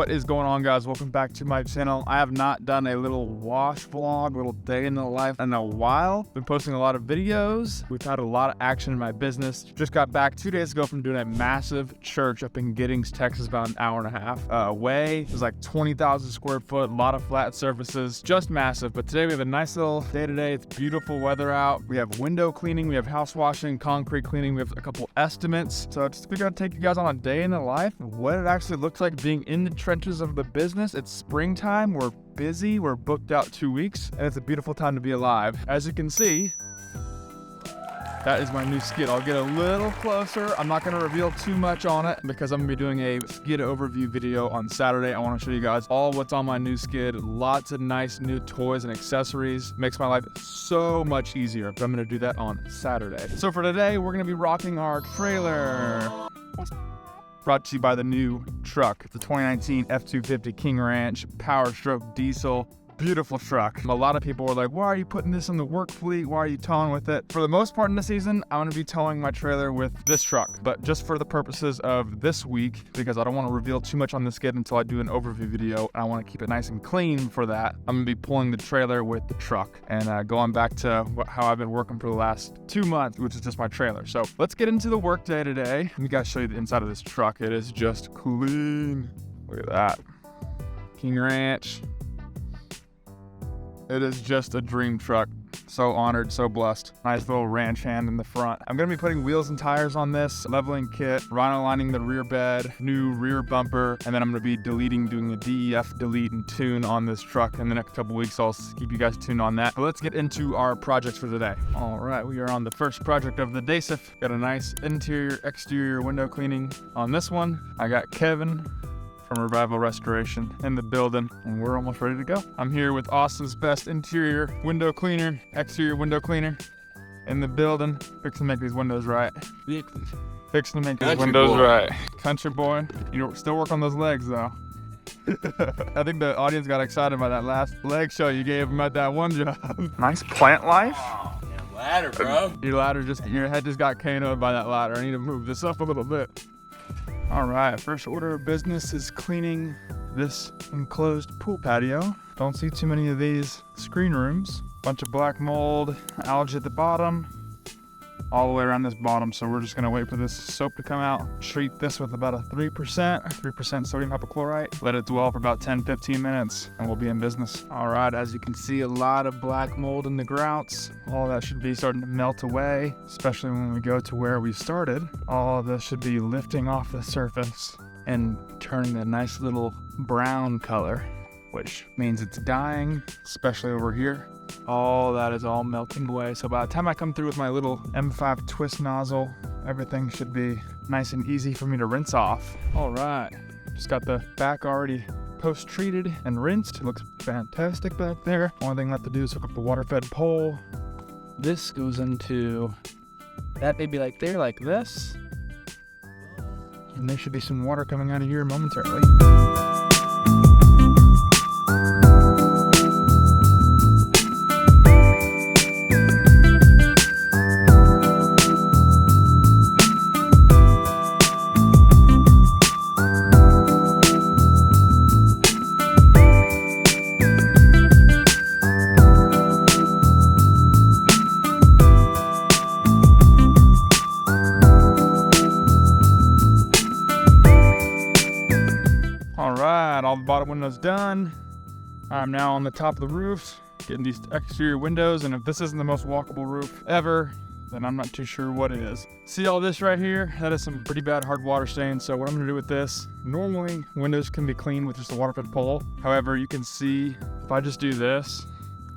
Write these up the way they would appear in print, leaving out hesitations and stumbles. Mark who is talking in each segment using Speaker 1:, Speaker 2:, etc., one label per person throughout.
Speaker 1: What is going on, guys? Welcome back to my channel. I have not done a little wash vlog, little day in the life in a while. Been posting a lot of videos. We've had a lot of action in my business. Just got back 2 days ago from doing a massive church up in Giddings, Texas, about an hour and a half away. It was like 20,000 square foot, a lot of flat surfaces, just massive. But today we have a nice little day today. It's beautiful weather out. We have window cleaning, we have house washing, concrete cleaning. We have a couple estimates. So just we're gonna take you guys on a day in the life and what it actually looks like being in the trenches of the business. It's springtime, we're busy, we're booked out 2 weeks, and it's a beautiful time to be alive. As you can see, that is my new skid. I'll get a little closer. I'm not gonna reveal too much on it because I'm gonna be doing a skid overview video on Saturday. I wanna show you guys all what's on my new skid. Lots of nice new toys and accessories. Makes my life so much easier, but I'm gonna do that on Saturday. So for today, we're gonna be rocking our trailer. Brought to you by the new truck. It's a 2019 F-250 King Ranch Power Stroke Diesel. Beautiful truck. A lot of people were like, why are you putting this in the work fleet? Why are you towing with it? For the most part in the season, I'm gonna be towing my trailer with this truck, but just for the purposes of this week, because I don't wanna reveal too much on this skid until I do an overview video, and I wanna keep it nice and clean for that, I'm gonna be pulling the trailer with the truck and going back to how I've been working for the last 2 months, which is just my trailer. So let's get into the work day today. Let me guys show you the inside of this truck. It is just clean. Look at that. King Ranch. It is just a dream truck. So honored, so blessed. Nice little ranch hand in the front. I'm gonna be putting wheels and tires on this, leveling kit, rhino lining the rear bed, new rear bumper, and then I'm gonna be doing a DEF delete and tune on this truck in the next couple weeks. So I'll keep you guys tuned on that. But let's get into our projects for the day. All right, we are on the first project of the day. Got a nice interior, exterior window cleaning on this one. I got Kevin from Revival Restoration in the building, and we're almost ready to go. I'm here with Austin's best interior window cleaner, exterior window cleaner in the building. Fixing to make these windows right. Fixing to make these windows right. Country boy. You still work on those legs though. I think the audience got excited by that last leg show you gave them at that one job. Nice plant life.
Speaker 2: Oh, yeah, ladder, bro.
Speaker 1: Your head just got KO'd by that ladder. I need to move this up a little bit. All right, first order of business is cleaning this enclosed pool patio. Don't see too many of these screen rooms. Bunch of black mold, algae at the bottom, all the way around this bottom. So we're just gonna wait for this soap to come out. Treat this with about a 3% sodium hypochlorite. Let it dwell for about 10-15 minutes and we'll be in business. All right, as you can see, a lot of black mold in the grouts. All that should be starting to melt away, especially when we go to where we started. All of this should be lifting off the surface and turning a nice little brown color, which means it's dying, especially over here. All that is all melting away. So by the time I come through with my little M5 twist nozzle, everything should be nice and easy for me to rinse off. All right, just got the back already post-treated and rinsed. It looks fantastic back there. Only thing left to do is hook up the water-fed pole. This goes into that baby like there, like this. And there should be some water coming out of here momentarily. All the bottom windows done. I'm now on the top of the roof, getting these exterior windows, and if this isn't the most walkable roof ever, then I'm not too sure what it is. See all this right here? That is some pretty bad hard water stains. So what I'm gonna do with this, normally windows can be cleaned with just a water-fed pole. However, you can see, if I just do this,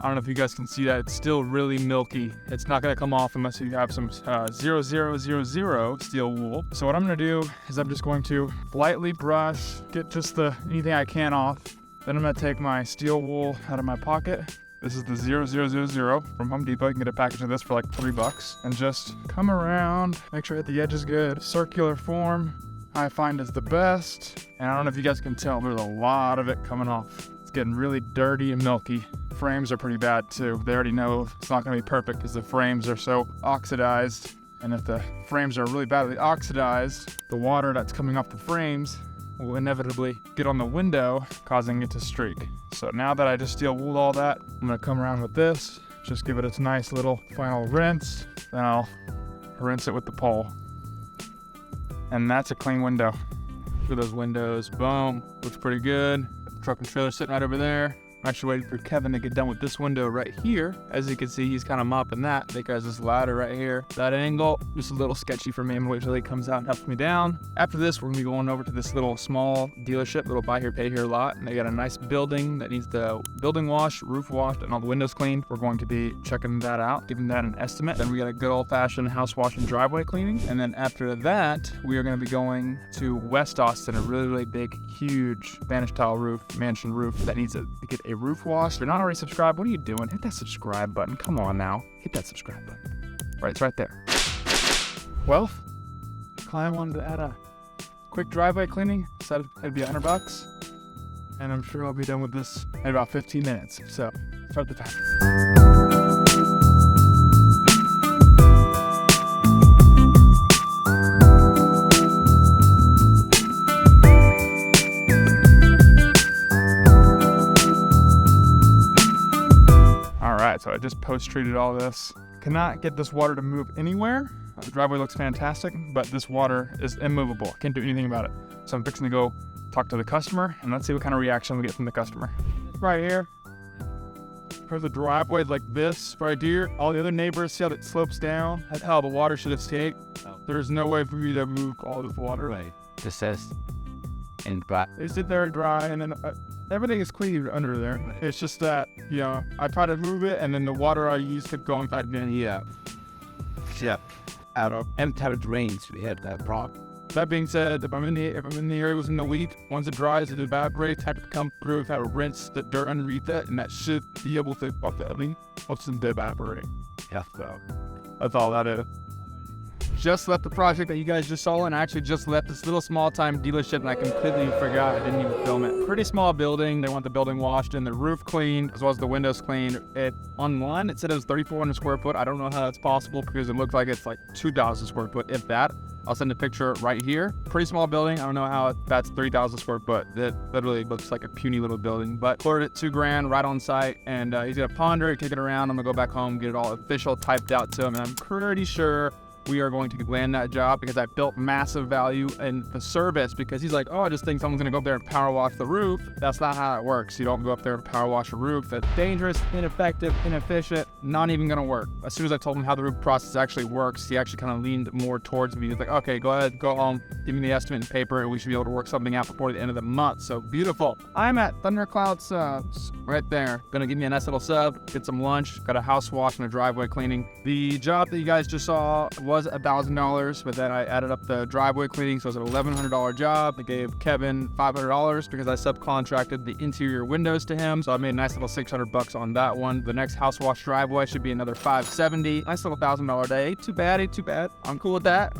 Speaker 1: I don't know if you guys can see that, it's still really milky. It's not gonna come off unless you have some 0000 steel wool. So what I'm gonna do is I'm just going to lightly brush, get just anything I can off. Then I'm gonna take my steel wool out of my pocket. This is the 0000 from Home Depot. You can get a package of this for like $3. And just come around, make sure the edge is good. Circular form, I find is the best. And I don't know if you guys can tell, there's a lot of it coming off. It's getting really dirty and milky. Frames are pretty bad too. They already know it's not gonna be perfect because the frames are so oxidized. And if the frames are really badly oxidized, the water that's coming off the frames will inevitably get on the window, causing it to streak. So now that I just steel wooled all that, I'm gonna come around with this, just give it its nice little final rinse, then I'll rinse it with the pole. And that's a clean window. Look at those windows, boom, looks pretty good. Truck and trailer sitting right over there. I'm actually waiting for Kevin to get done with this window right here. As you can see, he's kind of mopping that because this ladder right here, that angle, just a little sketchy for me. I'm waiting till he comes out and helps me down. After this, we're gonna be going over to this little small dealership, little buy here, pay here lot. And they got a nice building that needs the building wash, roof washed, and all the windows cleaned. We're going to be checking that out, giving that an estimate. Then we got a good old fashioned house wash and driveway cleaning. And then after that, we are gonna be going to West Austin, a really, really big, huge Spanish tile roof, mansion roof that needs to get a roof wash. If you're not already subscribed, what are you doing? Hit that subscribe button. Come on now. Hit that subscribe button. Right, it's right there. Well, client wanted to add a quick driveway cleaning. Said it'd be $100. And I'm sure I'll be done with this in about 15 minutes. So, start the time. So I just post-treated all this. Cannot get this water to move anywhere. The driveway looks fantastic, but this water is immovable. Can't do anything about it. So I'm fixing to go talk to the customer, and let's see what kind of reaction we get from the customer. Right here, for the driveway like this, right here, all the other neighbors, see how it slopes down? That's how the water should escape. There's no way for me to move all this water.
Speaker 2: Right. This says in dry.
Speaker 1: They sit there and dry, and then everything is clean under there. It's just that, you know, I try to move it, and then the water I use kept going back in.
Speaker 2: Yeah. Out of every time it rains, we had that problem.
Speaker 1: That being said, if I'm in the area within the week, once it dries, it evaporates. Have to come through, have to rinse the dirt underneath it, and that should be able to once it's evaporating.
Speaker 2: Yeah. So
Speaker 1: that's all that is. Just left the project that you guys just saw, and I actually just left this little small time dealership, and I completely forgot. I didn't even film it. Pretty small building. They want the building washed and the roof cleaned, as well as the windows cleaned. Online, it said it was 3,400 square foot. I don't know how that's possible because it looks like it's like 2,000 square foot, if that. I'll send a picture right here. Pretty small building. I don't know how that's 3,000 square foot. It literally looks like a puny little building, but quoted at $2,000 right on site. And he's gonna ponder it, take it around. I'm gonna go back home, get it all official, typed out to him, and I'm pretty sure we are going to land that job because I built massive value in the service. Because he's like, oh, I just think someone's gonna go up there and power wash the roof. That's not how it works. You don't go up there and power wash a roof. That's dangerous, ineffective, inefficient, not even gonna work. As soon as I told him how the roof process actually works, he actually kind of leaned more towards me. He's like, okay, go ahead, go home, give me the estimate and paper, and we should be able to work something out before the end of the month. So beautiful. I'm at Thundercloud Subs right there. Gonna give me a nice little sub, get some lunch, got a house wash and a driveway cleaning. The job that you guys just saw was $1,000, but then I added up the driveway cleaning, so it was an $1,100 job. I gave Kevin $500 because I subcontracted the interior windows to him, so I made a nice little $600 on that one. The next house wash driveway should be another $570. Nice little $1,000 day. Ain't too bad, ain't too bad. I'm cool with that.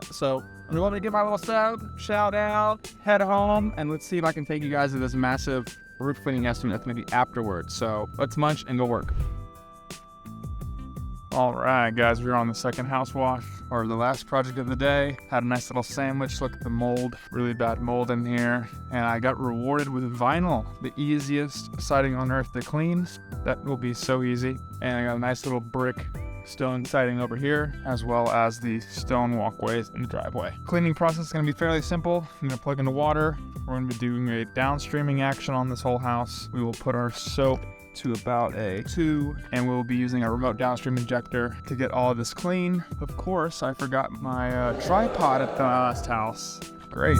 Speaker 1: So I'm going to give my little sub, shout out, head home, and let's see if I can take you guys to this massive roof cleaning estimate that's going to be afterwards. So let's munch and go work. All right, guys, we're on the second house wash, or the last project of the day. Had a nice little sandwich. Look at the mold, really bad mold in here. And I got rewarded with vinyl, the easiest siding on earth to clean. That will be so easy. And I got a nice little brick stone siding over here, as well as the stone walkways in the driveway. Cleaning process is gonna be fairly simple. I'm gonna plug in the water. We're gonna be doing a downstreaming action on this whole house. We will put our soap to about a 2, and we'll be using a remote downstream injector to get all of this clean. Of course, I forgot my tripod at the last house. Great.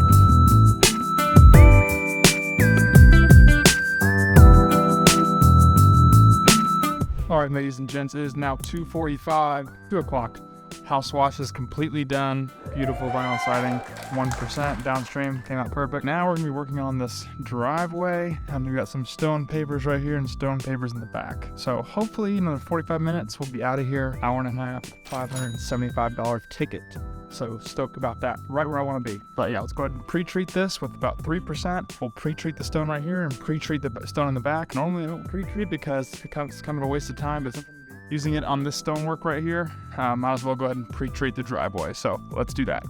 Speaker 1: All right, ladies and gents, it is now 2:45, 2 o'clock. House wash is completely done. Beautiful vinyl siding, 1% downstream, came out perfect. Now we're gonna be working on this driveway, and we got some stone pavers right here and stone pavers in the back. So hopefully in another 45 minutes, we'll be out of here. Hour and a half, $575 ticket. So stoked about that, right where I wanna be. But yeah, let's go ahead and pre-treat this with about 3%. We'll pre-treat the stone right here and pre-treat the stone in the back. Normally I don't pre-treat because it's kind of a waste of time, but using it on this stonework right here, might as well go ahead and pre-treat the driveway. So let's do that.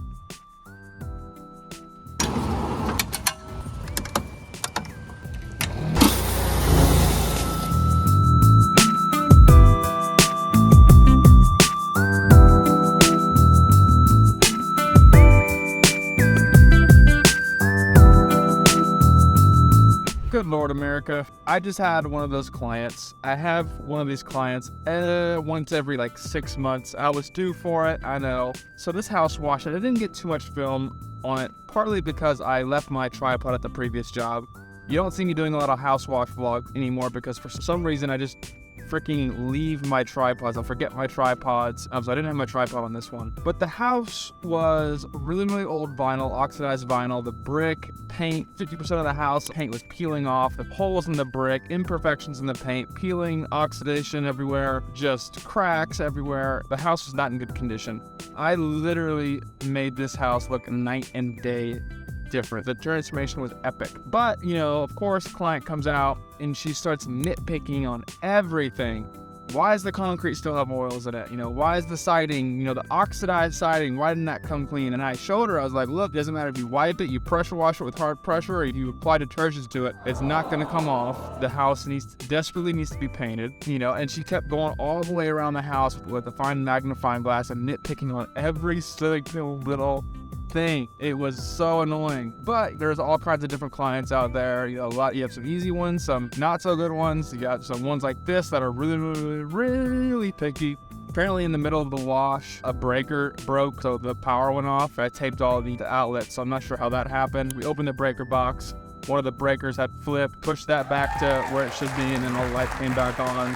Speaker 1: Good Lord, America. I just had one of those clients. I have one of these clients once every like 6 months. I was due for it, I know. So this house wash, I didn't get too much film on it, partly because I left my tripod at the previous job. You don't see me doing a lot of house wash vlogs anymore because for some reason I just freaking leave my tripods. I'll forget my tripods. So I didn't have my tripod on this one. But the house was really old vinyl, oxidized vinyl. The brick, paint, 50% of the house, paint was peeling off. The holes in the brick, imperfections in the paint, peeling, oxidation everywhere, just cracks everywhere. The house was not in good condition. I literally made this house look night and day different. The transformation was epic. But, you know, of course, client comes out and she starts nitpicking on everything. Why does the concrete still have oils in it? You know, why is the siding, the oxidized siding, why didn't that come clean? And I showed her, I was like, look, it doesn't matter if you wipe it, you pressure wash it with hard pressure, or if you apply detergents to it, it's not going to come off. The house desperately needs to be painted, and she kept going all the way around the house with a fine magnifying glass and nitpicking on every single little thing. It was so annoying. But there's all kinds of different clients out there. You have some easy ones, some not so good ones. You got some ones like this that are really picky. Apparently in the middle of the wash, a breaker broke, so the power went off. I taped all of the outlets, so I'm not sure how that happened. We opened the breaker box. One of the breakers had flipped, pushed that back to where it should be, and then all the lights came back on.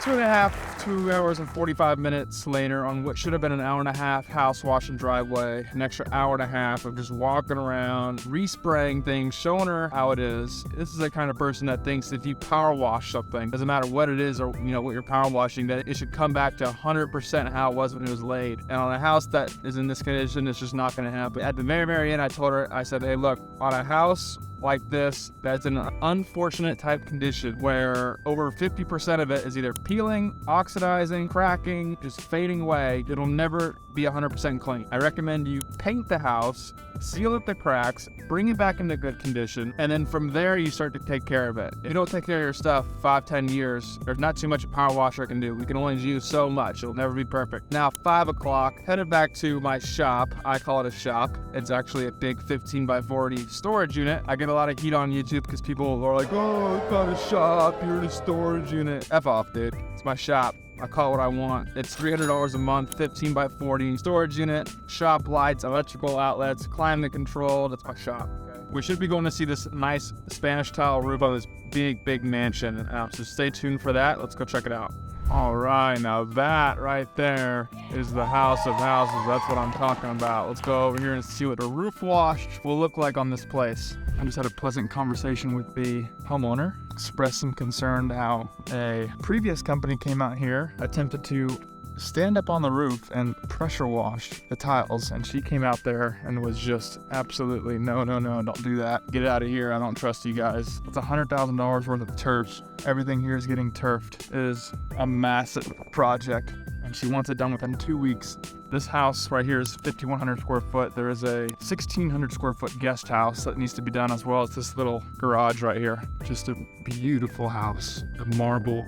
Speaker 1: 2 hours and 45 minutes later on what should have been an hour and a half house wash and driveway, an extra hour and a half of just walking around, respraying things, showing her how it is. This is the kind of person that thinks if you power wash something, doesn't matter what it is or what you're power washing, that it should come back to 100% how it was when it was laid. And on a house that is in this condition, it's just not going to happen. At the very end, I told her, I said, hey, look, on a house like this, that's in an unfortunate type condition where over 50% of it is either peeling, oxidizing, cracking, just fading away. It'll never be 100% clean. I recommend you paint the house, seal up the cracks, bring it back into good condition, and then from there you start to take care of it. If you don't take care of your stuff 5-10 years, there's not too much a power washer can do. We can only use so much. It'll never be perfect. Now 5 o'clock, headed back to my shop. I call it a shop. It's actually a big 15x40 storage unit. I get a lot of heat on YouTube because people are like, oh, it's not a shop, you're in a storage unit. F off, dude. It's my shop. I call it what I want. It's $300 a month, 15x40 storage unit, shop lights, electrical outlets, climate control. That's my shop. Okay. We should be going to see this nice Spanish tile roof on this big mansion. So stay tuned for that. Let's go check it out. All right, now that right there is the house of houses. That's what I'm talking about. Let's go over here and see what a roof wash will look like on this place. I just had a pleasant conversation with the homeowner, expressed some concern how a previous company came out here, attempted to stand up on the roof and pressure wash the tiles, and she came out there and was just absolutely no, don't do that. Get out of here. I don't trust you guys. It's $100,000 worth of turf. Everything here is getting turfed. It is a massive project, and she wants it done within 2 weeks. This house right here is 5,100 square foot. There is a 1,600 square foot guest house that needs to be done, as well as this little garage right here. Just a beautiful house. The marble,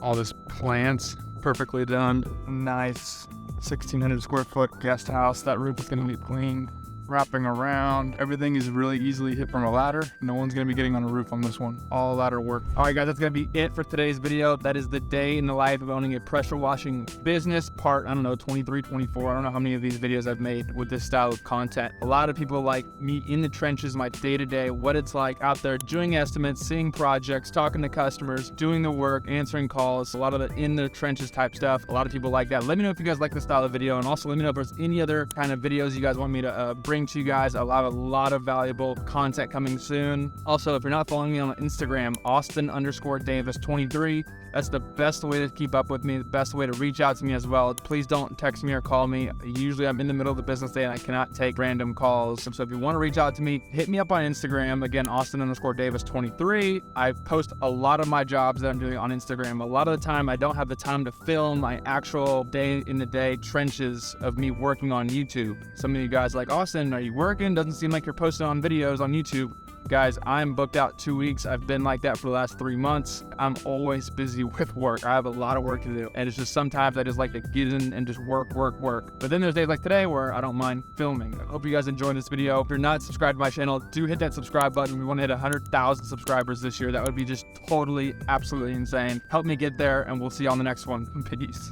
Speaker 1: all this plants, perfectly done. Nice 1,600 square foot guest house. That roof is going to be cleaned, wrapping around. Everything is really easily hit from a ladder. No one's going to be getting on a roof on this one. All ladder work. All right, guys, that's going to be it for today's video. That is the day in the life of owning a pressure washing business, part, 23, 24. I don't know how many of these videos I've made with this style of content. A lot of people like me in the trenches, my day-to-day, what it's like out there doing estimates, seeing projects, talking to customers, doing the work, answering calls, a lot of the in the trenches type stuff. A lot of people like that. Let me know if you guys like this style of video, and also let me know if there's any other kind of videos you guys want me to bring to you guys. I have a lot of valuable content coming soon. Also, if you're not following me on Instagram, Austin_Davis23. That's the best way to keep up with me, the best way to reach out to me as well. Please don't text me or call me. Usually I'm in the middle of the business day and I cannot take random calls. So if you want to reach out to me, hit me up on Instagram. Again, Austin_Davis23. I post a lot of my jobs that I'm doing on Instagram. A lot of the time I don't have the time to film my actual day in the day trenches of me working on YouTube. Some of you guys are like, Austin, are you working? Doesn't seem like you're posting on videos on YouTube. Guys, I'm booked out 2 weeks. I've been like that for the last 3 months. I'm always busy with work. I have a lot of work to do. And it's just sometimes I just like to get in and just work. But then there's days like today where I don't mind filming. I hope you guys enjoyed this video. If you're not subscribed to my channel, do hit that subscribe button. We want to hit 100,000 subscribers this year. That would be just totally, absolutely insane. Help me get there, and we'll see you on the next one. Peace.